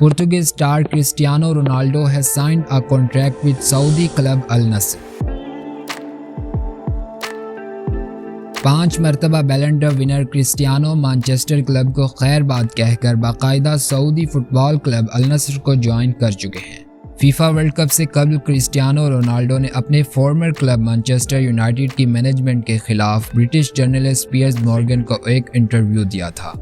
Portuguese star Cristiano Ronaldo has signed a contract with Saudi club Al Nassr. 5 मरतबा बैलन Dar winner Cristiano Manchester club को खैर बात कहकर बाकायदा सऊदी फुटबॉल क्लब अल नस्र को ज्वाइन कर चुके हैं। फीफा वर्ल्ड कप से कबल क्रिस्टियानो रोनाल्डो ने अपने फॉर्मर क्लब मैनचेस्टर यूनाइटेड की मैनेजमेंट के खिलाफ ब्रिटिश जर्नलिस्ट पियर्स मॉर्गन को एक इंटरव्यू दिया था।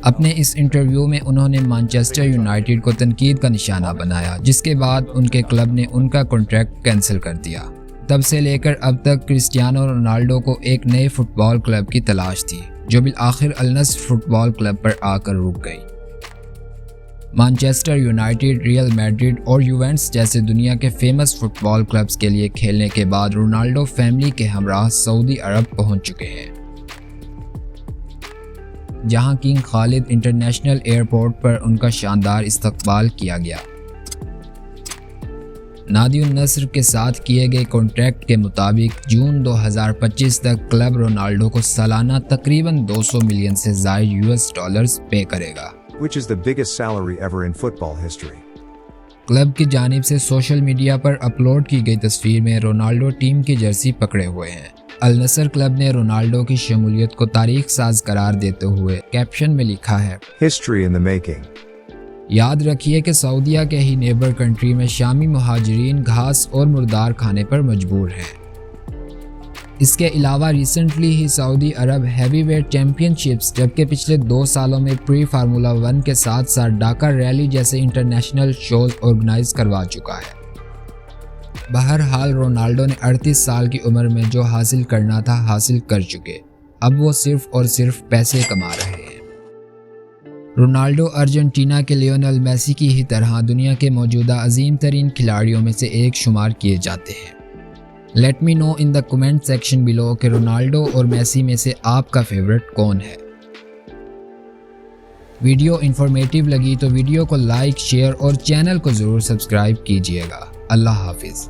अपने इस इंटरव्यू में उन्होंने मैनचेस्टर यूनाइटेड को तनकीद का निशाना बनाया, जिसके बाद उनके क्लब ने उनका कॉन्ट्रैक्ट कैंसिल कर दिया। तब से लेकर अब तक क्रिस्टियानो रोनाल्डो को एक नए फुटबॉल क्लब की तलाश थी, जो बिलआखिर अल नस्र फुटबॉल क्लब पर आकर रुक गई। मैनचेस्टर यूनाइटेड, रियल मैड्रिड और यूवेंटस जैसे दुनिया के फेमस फुटबॉल क्लब्स के लिए खेलने के बाद रोनाल्डो फैमिली के हमराह सऊदी अरब पहुंच चुके हैं, जहां किंग खालिद इंटरनेशनल एयरपोर्ट पर उनका शानदार इस्तकबाल किया गया। नादी उन नस्र के साथ किए गए कॉन्ट्रैक्ट के मुताबिक जून 2025 तक क्लब रोनाल्डो को सालाना तकरीबन 200 मिलियन से ज़ायद यूएस डॉलर्स पे करेगा, which is the biggest salary ever in football history. Club की जानिब से सोशल मीडिया पर अपलोड की गई तस्वीर में रोनाल्डो टीम की जर्सी पकड़े हुए हैं। अल नस्र क्लब ने रोनाल्डो की शमूलियत को तारीख साज करार देते हुए कैप्शन में लिखा है, History in the making. याद रखिए कि सऊदीया के ही नेबर कंट्री में शामी मुहाजिरीन घास और मुर्दार खाने पर मजबूर हैं। इसके अलावा रिसेंटली ही सऊदी अरब हैवीवेट चैंपियनशिप्स, जबकि पिछले 2 सालों में प्री फार्मूला 1 के साथ साथ डाका रैली जैसे इंटरनेशनल शोज ऑर्गेनाइज करवा चुका है। बहरहाल रोनाल्डो ने 38 साल की उम्र में जो हासिल करना था हासिल कर चुके, अब वो सिर्फ और सिर्फ पैसे कमा रहे हैं। रोनाल्डो अर्जेंटीना के लियोनेल मेसी की ही तरह दुनिया के मौजूदा अजीम तरीन खिलाड़ियों में से एक शुमार किए जाते हैं। Let me know in the comment section below कि रोनाल्डो और मेसी में से आपका फेवरेट कौन है। वीडियो इन्फॉर्मेटिव लगी तो वीडियो को लाइक, शेयर और चैनल को ज़रूर सब्सक्राइब कीजिएगा। अल्लाह हाफिज़।